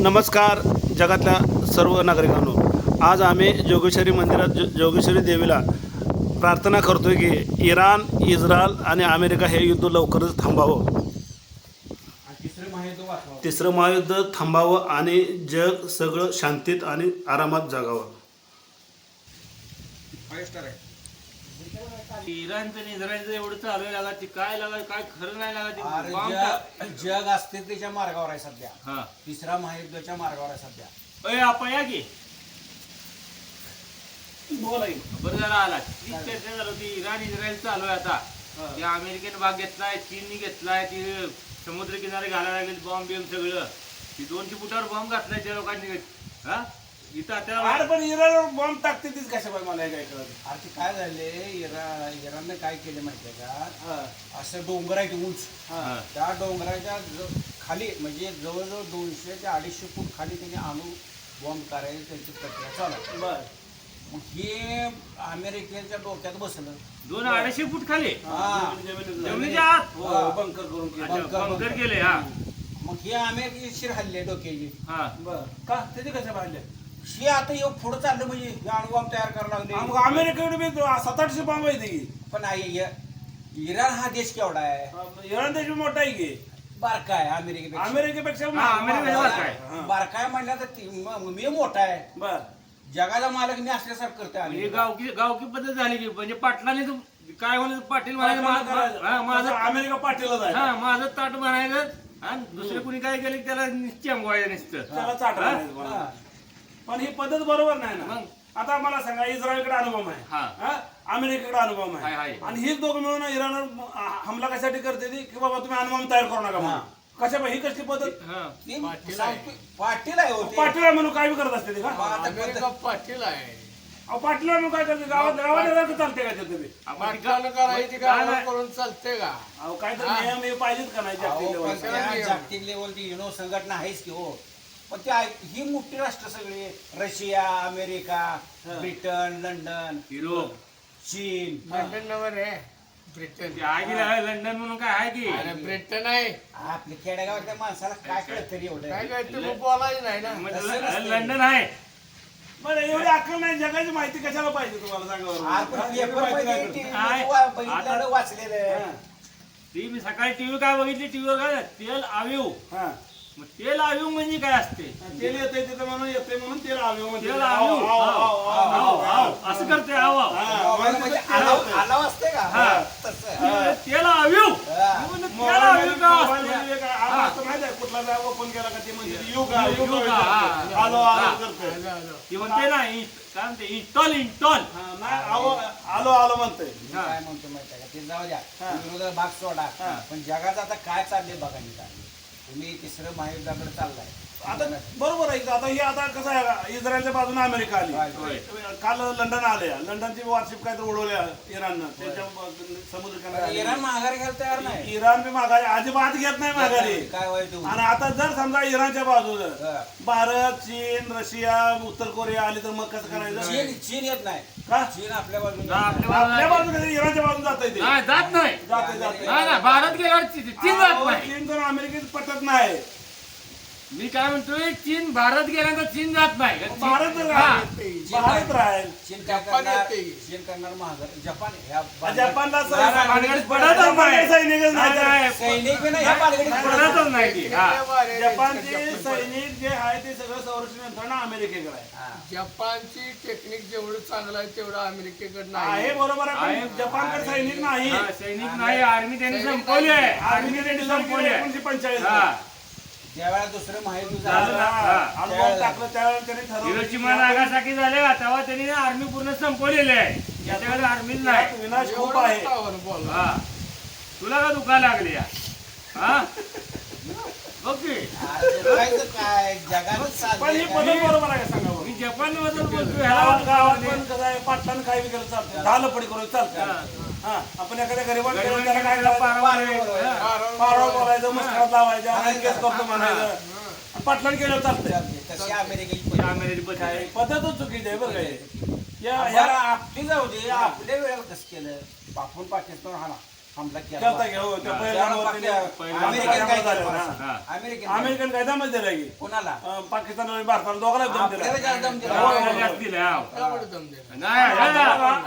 नमस्कार जगातल्या सर्व नागरिकांनो. आज आम्ही जोगेश्वरी मंदिरात जोगेश्वरी देवीला प्रार्थना करतोय की इराण, इस्रायल आणि अमेरिका हे युद्ध लवकरच थांबावं, तिसरं महायुद्ध थांबावं आणि जग सगळं शांतीत आणि आरामात जगावं. इराणचं आणि इस्रायलचं एवढं चालू आहे लागा ती काय खरं नाही लागा जग अस्थिरतेच्या मार्गावर आहे सध्या. हा तिसरा महायुद्धाच्या मार्गावर आहे सध्या. अय आपण या की बरं झालं आला ती चर्चा झाली होती. इराण इस्रायल चालू आहे आता. ते अमेरिकेने भाग घेतलाय, चीनने घेतलाय, ती समुद्र किनारे घालायला लागले बॉम्ब बिम सगळं. ती 200 फुटावर बॉम्ब घातलाय त्या लोकांनी. हा इथं आता पण इराणवर बॉम्ब टाकते तीच कशा पाहिजे मला काय कळत. अरे काय झाले, इराणने काय केले माहितीये का, असं डोंगर आहे की उंच, त्या डोंगराच्या खाली म्हणजे जवळजवळ 200 ते 250 फूट खाली त्यांनी अणु बॉम्ब करायची त्यांची प्रक्रिया चालू आहे. बर मग हे अमेरिकेच्या डोक्यात बसलं. 200-250 फूट खाली जमिनीच्या आत बंकर करून केलं. बंकर केले. हा मग हे अमेरिकेशी हल्ले डोक्याची. हा बर का त्याचे कशा पाहिजे. हे आता एवढं पुढे चाललं म्हणजे हे अणुबॉम्ब तयार करायला लागले. मग अमेरिकेकडे बी 700-800 बॉम्ब आहे की. पण इराण हा देश केवढा आहे, इराण देश मोठा आहे की. बारका आहे अमेरिकेपेक्षा. अमेरिकेपेक्षा अमेरिकेपेक्षा बारका आहे. बारका आहे म्हणलं तर मी मोठा आहे. बर जगाचा मालक मी असल्यासारखं करते म्हणजे अमेरिका. गावकी पद्धत झाली की म्हणजे पाटलाने काय म्हणत पाटील म्हणायचं माझं अमेरिका पाठीला जाय हा माझं ताट म्हणायचं आणि दुसरे कुणी काय केलं की त्याला चमवायचं नुसतं. त्याला चाट म्हणायचं मला. हा. पण ही पद्धत बरोबर नाही ना. मग? आता मला सांगा, इस्रायलकडे अनुभव आहे, हा. अमेरिकेकडे अनुभव आहे. आहे, आणि हीच दोघं मिळून इराणवर हमला कशासाठी करते ती की बाबा तुम्ही अनुभव तयार करू नका म्हणून. कशा ही कसली पद्धत. हा. ती पाटील आहे होते. पाटील आहे म्हणून काय बी करत असते ते का. आता पाटील आहे. अहो, पाटील आहे म्हणून काय करते, गावात चालते का ते तुम्ही. पाटलानं करायची गावाला करून चालते का? अहो काय तर नियम हे पाहिजेत का नाही जागतिक अहो, पण लेवलला? त्या जागतिक लेवलची युनो संघटना आहेच की हो. पण ही मोठी राष्ट्र सगळी Russia, America, Britain, London, Europe चीन. लंडन नवर आहे ब्रिटन. ते आहे की नाही, लंडन म्हणून काय आहे की अरे ब्रिटन आहे. आपल्या खेडेगावातल्या माणसाला काय कळत तरी एवढं. काय काय तुम्ही बोलायचं नाही ना. म्हणजे लंडन आहे. बरं एवढी अक्कल नाही, जगाची माहिती कशाला पाहिजे तुम्हाला सांगा बरं. आपण पेपरमध्ये बघितलेलं वाचलेलं. ती मी सकाळी टीव्ही काय बघितली, टीव्हीवर काय तेल आवीव. हा. मग तेल आवीव म्हणजे काय असते. तेल येते तिथं म्हणून येते म्हणून तेल आलो म्हणजे तेल आवीव असं करते. आव म्हणजे आलाव असते का हा. तसं. तेल आवीव. हा. मी म्हणलं, तेल आवीव का असते. माहिती आहे कुठला बी ओपन केला का ते म्हणजे युग हा. आलो आलो करतोय. ती म्हणते ना काय म्हणते इन्स्टॉल हा, नाही आलो आलो म्हणतोय. मी काय म्हणतो माहिती आहे का, ते जाऊ द्या, विरोधात भाग सोडा. पण जगात आता काय चाललंय बघा नाही काय. तुम्ही तिसरं महायुद्धाकडे चाललाय. आता बरोबर आहे. आता हे आता कसं आहे, इस्रायलच्या बाजूने अमेरिका आली. काल लंडन आले, लंडनची वार्षिक काय तर उडवल्या इराणनं त्याच्या समुद्र किनारी. इराण माघारी घ्यायला तयार नाही. इराण बी माघारी अजिबात घेत नाही माघारी. काय वाईट होईल? आणि आता जर समजा इराणच्या बाजूला भारत, चीन, रशिया, उत्तर कोरिया आली तर मग कसं करायचं. चीन येत नाही का चीन आपल्या बाजूने. आपल्या बाजूने इराणच्या बाजून जात ते नाही जात नाही. जाते जाते. नाही ना, भारत गेल्यावर चीन जात नाही. चीन तर अमेरिकेत पटत नाही. मी काय म्हणतोय, चीन भारत गेल्यानंतर चीन जात नाही. भारत हा. भारत राहील. चीन काय करणार, चीन करणार माघार. जपान ह्या जपानला भानगडीत पडतच नाही. सैनिकच नाही. नाही, सैनिक बी नाही ह्या भानगडीत पडत. पडतच नाही ती. हा. जपानचे सैनिक जे आहे ते सगळं संरक्षण यंत्रणा अमेरिकेकडे आहे. हा. जपानची टेक्निक जेवढं चांगलं आहे तेवढं अमेरिकेकडे आहे नाही. बरोबर आहे, पण जपानकडे सैनिक नाही. हा, सैनिक नाही. आर्मी त्यांनी संपवली आहे. आर्मी त्यांनी संपवली आहे. 1945 हा. ज्यावेळेला दुसरं महायुद्ध झालं ना. झालं हा. टाकलं त्यावेळेला त्यांनी हिरोशिमा नागासाकी झाले का, तेव्हा त्यांनी आर्मी पूर्ण संपवलेली आहे. याच्याकडे आर्मीच नाही. विनाश खूप एवढं आहे. तावर बोला. हा. तुला का दुखा लागली या? हा ओके. जगायचं काय जगात पण ही चाललंय पद्धत बरोबर आहे का सांगा बरं? मी जपान बद्दल बोलतोय. गावात गावात ह्याला पण कसं आहे, पाटलानं काही बी केलं चालतं, दहा लपडी करून चालतं. हा, आपण एखाद्या गरीबात गेलो त्याला काय करायचं? पारावर बोलायचं, मस्करात लावायचं, आणि केस करतो म्हणायचं. पाटलानं केलं चालतं. तशी अमेरिकेची अमेरिकेत आहे. पद्धतच चुकीची आहे बरं काय. बरं, आपली जाऊ दे. आपल्या वेळेला कसं केलं, आपण पाकिस्तान हमला केला केलता की हो त्या पहिलवानावर त्यांनी अमेरिकन काय झालं, केलं हा. हा. अमेरिकन काय दमच दिला की कोणाला पाकिस्तान आणि भारताला दोघांना दम आपल्याला दिला जास्त दम दिला. आपल्याला जास्त दिलं, हा. त्यामुळे दम दिला. नाही,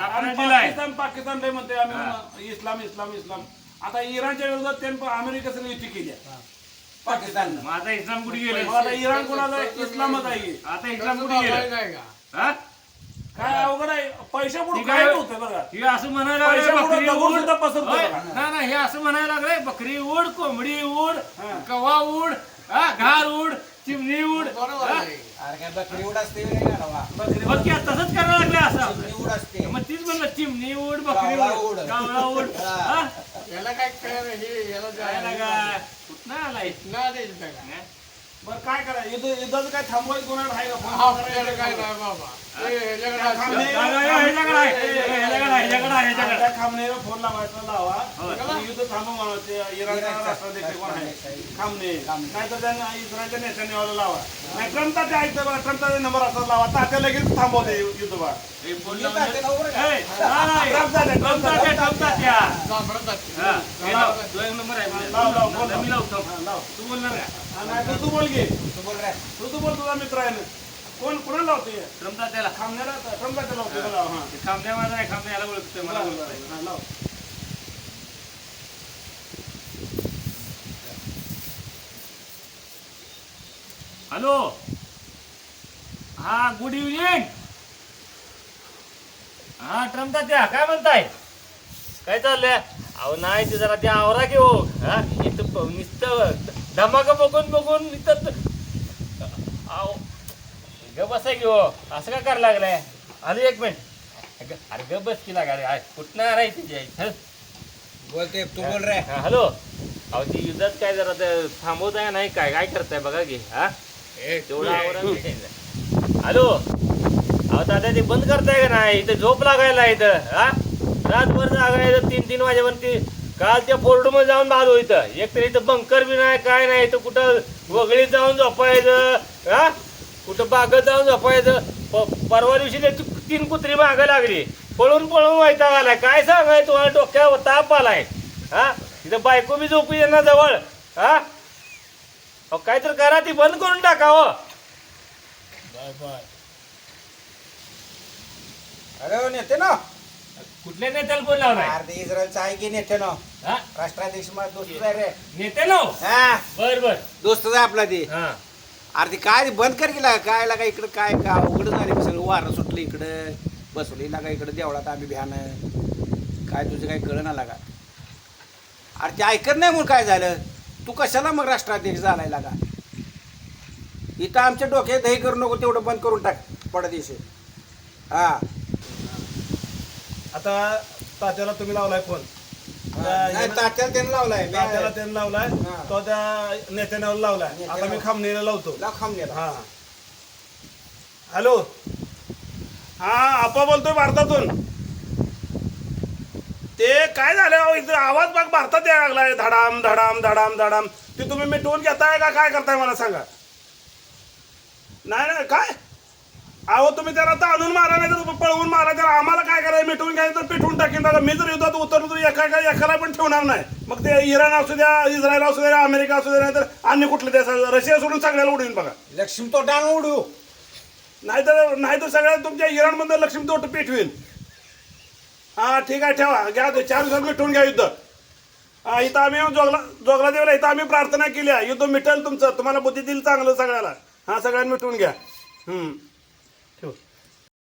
आपण दिलाय. पाकिस्तान लय म्हणते आम्ही इस्लाम इस्लाम इस्लाम. आता इराणच्या विरोधात त्यांनी अमेरिकेसंग युती केली आहे. पाकिस्तान मग आता इस्लाम कुठे मग गेलं आता इराण कोणाला इस्लामच आहे की. आता इस्लाम तसं कुठे चाललंय गेलं नाही का? हा? काय अवघड आहे पैसे पुढे ठीक काय आहे. नव्हतं बघा हे असं म्हणायला लागले, पैशापुढं बकरी दगड उड. सुद्धा पसरतो होय. बघा. नाही हे असं म्हणायला लागले, बकरी उड, कोंबडी उड, कवा उड, हा, घार उड, चिमणी उड. बरोबर हा? आहे. अरे काय बकरी उड असते काय गाढवा? बघ की, तसंच करायला लागले असं चिमणी उड असते मग तीच म्हणलं चिमणी उड, बकरी कावळा उड, उड. कावळा उड. हा. हा? याला काय कळलं हे याला काय लागा? कुठनं आलाय? ना द्यायचं त्याला. हा? बरं काय करायचं युद्धाचं काय थांबवायचं कोणाला आहे का फोन आपल्याला काय नाही बाबा हे ह्याच्याकडे असतं. ह्याच्याकडे आहे, ह्याच्याकडे आहे, ह्याच्याकडे. त्या खामणेला फोन लावायचा लावा होय. आणि युद्ध थांबव म्हणा ते इराणचा राष्ट्राध्यक्ष कोण आहे खामणे नाहीतर त्यांना इस्रायलच्या नेत्यांनी वाला लावा नाही ट्रम्पचा ते ऐकतं बघा ट्रम्पचा नंबर असा लावा तात्या लगेच थांबवते युद्ध बा हे बोल मी लावून तात्या दे. नवरा का? ए, नाही, ट्रम्पचा ते, ट्रम्पचा ते, ट्रम्पचा त्या. जांभळं जाते. हा, हे लाव. तो एक नंबर आहे लाव, बोल. मी लावतो. हा, लाव. तू बोलणार का? हा, नाही तर तू बोल घे तू बोल रे तू बोल तुझा मित्र आहे ना कोण कुणाला लावतोय ट्रम्पचा त्याला. खामण्याला ट्रम्पचा लावतोय का लाव हा ते खांब्या माझा आहे, खांब्या याला ओळखतोय, मला ओळखतोय. हा, लाव हॅलो, हा, गुड इव्हनिंग. हा, ट्रम्पचा त्या काय म्हणताय? काय चाललंय? अहो नाही ते जरा ते आवरा की हो. हा, इथं नुसतं धमाका बघून बघून इथं अहो ग बसाय की हो. असं काय करायला लागलाय? आलो एक मिनिट. अरे ग बस की लागाय कुठनं आहे तिथे? बोलते तू बोल रे हॅलो, अहो ती युद्धात काय जरा ते थांबवताय नाही काय काय करताय बघा की. हा, तेवढं आवरा. हॅलो, अहो दादा ते बंद करताय का नाही? इथं झोप लागायला इथं. हा, रातभर जागायचं 3-3 वाजेपर्यंत. काल त्या फोर्टमध्ये जाऊन आलो इथं. एक तर इथं बंकर बी नाही काय नाही. इथं कुठं वगळीत जाऊन झोपायचं. हा, कुठं बागत जाऊन झोपायचं. परवा दिवशी ते 3 कुत्री मागं लागली. पळून पळून वैताग आलाय. काय सांगाय तुम्हाला डोक्यावर ताप आलाय. हा, तिथं बायको बी झोपी यांना जवळ. हा, अहो काय तर करा, ती बंद करून टाका हो. अरे हो, नेते ना कुठल्या नेत्याला फोन लावलाय? अरे इस्रायलचा आहे की नेते ना हा, राष्ट्राध्यक्ष माझा दोस्त आहे रे नेते नो. हा बर बर. दोस्तच आहे आपला ते हा, अरे ते काय बंद कर गेला काय लागा इकडं काय का उघड झाले सगळं वारं सुटलं इकडं बसवली लागा इकडं देवळात आम्ही भ्यानं काय तुझं काय कळं ना लागा अरे ते ऐकत नाही म्हणून काय झालं तू कशाला मग राष्ट्राध्यक्ष झालाय लागा इथं आमच्या डोक्यात दही करू नको तेवढं बंद करून टाक पडदेशी हा आता तात्याला तुम्ही लावलाय फोन नाही तात्याला त्यानं लावलाय तात्याला त्याने लावलाय हा. तो त्या नेत्याने लावलाय आता मी खामणीला लावतो लाव खाऊन गेला हा हॅलो हा आपा बोलतोय भारतातून ते काय झालं अहो, इथं आवाज बघ भारतात यायला लागलाय धडाम धडाम धडाम धडाम ते तुम्ही मिटवून घेताय का काय करताय मला सांगा नाही नाही काय अहो तुम्ही त्याला तर आणून मारा नाही तर पळवून मारा त्याला आम्हाला काय करायचं मिटवून घ्यायचं तर पिटवून टाकेन दादा मी जर युद्धात उतरलो तर एकाला पण ठेवणार नाही मग ते इराण असू द्या इस्रायल असू द्या अमेरिका असू द्या नाही तर अन्य कुठले देश रशिया सोडून सगळ्याला उडवीन बघा लक्ष्मी तो डाण उडू नाहीतर सगळ्या तुमच्या इराणमध्ये लक्ष्मी तोट पेटवीन हा ठीक आहे ठेवा घ्या ते 4 दिवसात मिटवून घ्या युद्ध हा इथं आम्ही जोगला देवला इथं आम्ही प्रार्थना केली आहे युद्ध मिटेल तुमचं तुम्हाला बुद्धी दिली चांगलं सगळ्याला हा सगळ्यांनी मिटवून घ्या ठेव